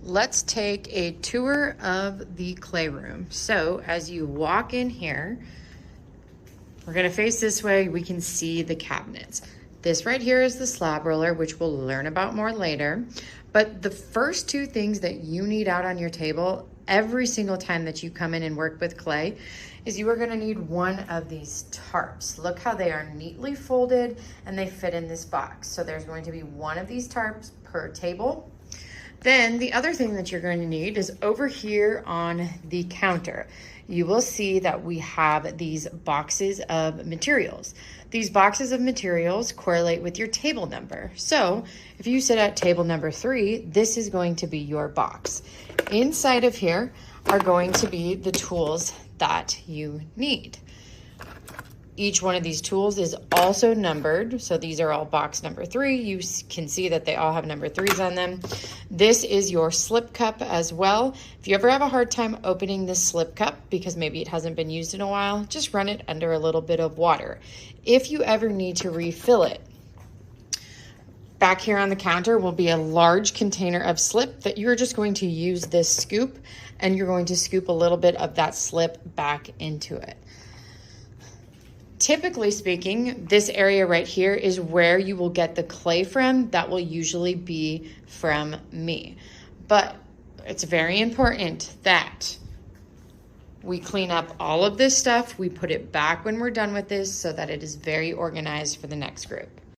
Let's take a tour of the clay room. So as you walk in here, we're gonna face this way, we can see the cabinets. This right here is the slab roller, which we'll learn about more later. But the first two things that you need out on your table every single time that you come in and work with clay is you are gonna need one of these tarps. Look how they are neatly folded and they fit in this box. So there's going to be one of these tarps per table. Then the other thing that you're going to need is over here on the counter. You will see that we have these boxes of materials. These boxes of materials correlate with your table number. So if you sit at table number 3, this is going to be your box. Inside of here are going to be the tools that you need. Each one of these tools is also numbered. So these are all box number 3. You can see that they all have number 3s on them. This is your slip cup as well. If you ever have a hard time opening this slip cup because maybe it hasn't been used in a while, just run it under a little bit of water. If you ever need to refill it, back here on the counter will be a large container of slip that you're just going to use this scoop, and you're going to scoop a little bit of that slip back into it. Typically speaking, this area right here is where you will get the clay from. That will usually be from me. But it's very important that we clean up all of this stuff. We put it back when we're done with this so that it is very organized for the next group.